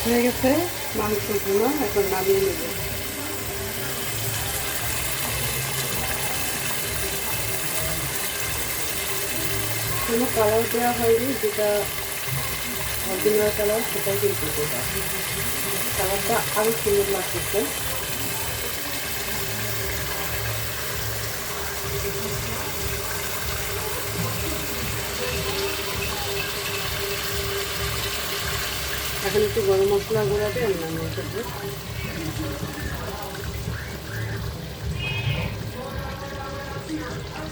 হয়ে গেছে মাংস ভুনা, এখন নামিয়ে নেব। কোনো কালার দেওয়া হয়নি, যেটা অরিজিনাল কালার সেটাই কিন্তু দেওয়া। কালারটা আরও সুন্দর লাগতেছে। এখন একটু গরম মশলা গুঁড়া দিয়ে আমি নামিয়ে ফেলবো।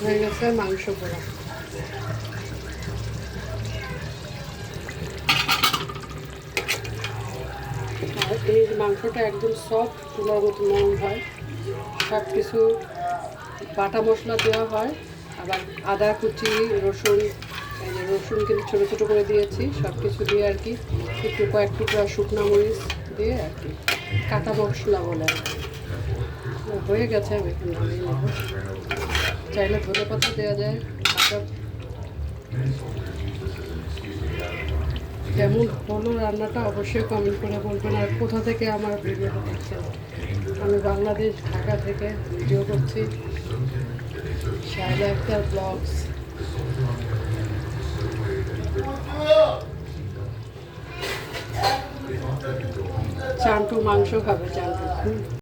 হয়ে গেছে মাংস পোড়া। আর এই মাংসটা একদম সফট, তুলার মতো নরম হয়। সব কিছু বাটা মশলা দেওয়া হয়, আবার আদা কুচি, রসুন, এই যে রসুন কিন্তু ছোটো ছোটো করে দিয়েছি, সব কিছু দিয়ে আর কি, একটু কয়েক টুকরা শুকনো মরিচ দিয়ে আর কি, কাঁচা মশলা বলে আর কি। হয়ে গেছে, আমি এখন নামিয়ে নেব। চাইলে ধনে পাতা দেওয়া যায়। কাঁচা কেমন হলো রান্নাটা অবশ্যই কমেন্ট করে বলবেন। আর কোথা থেকে আমার ভিডিওটা দেখছেন? আমি বাংলাদেশ, ঢাকা থেকে ভিডিও করছি। শায়লা আক্তার ব্লগস। চান্টু মাংস খাবে, চান্টু।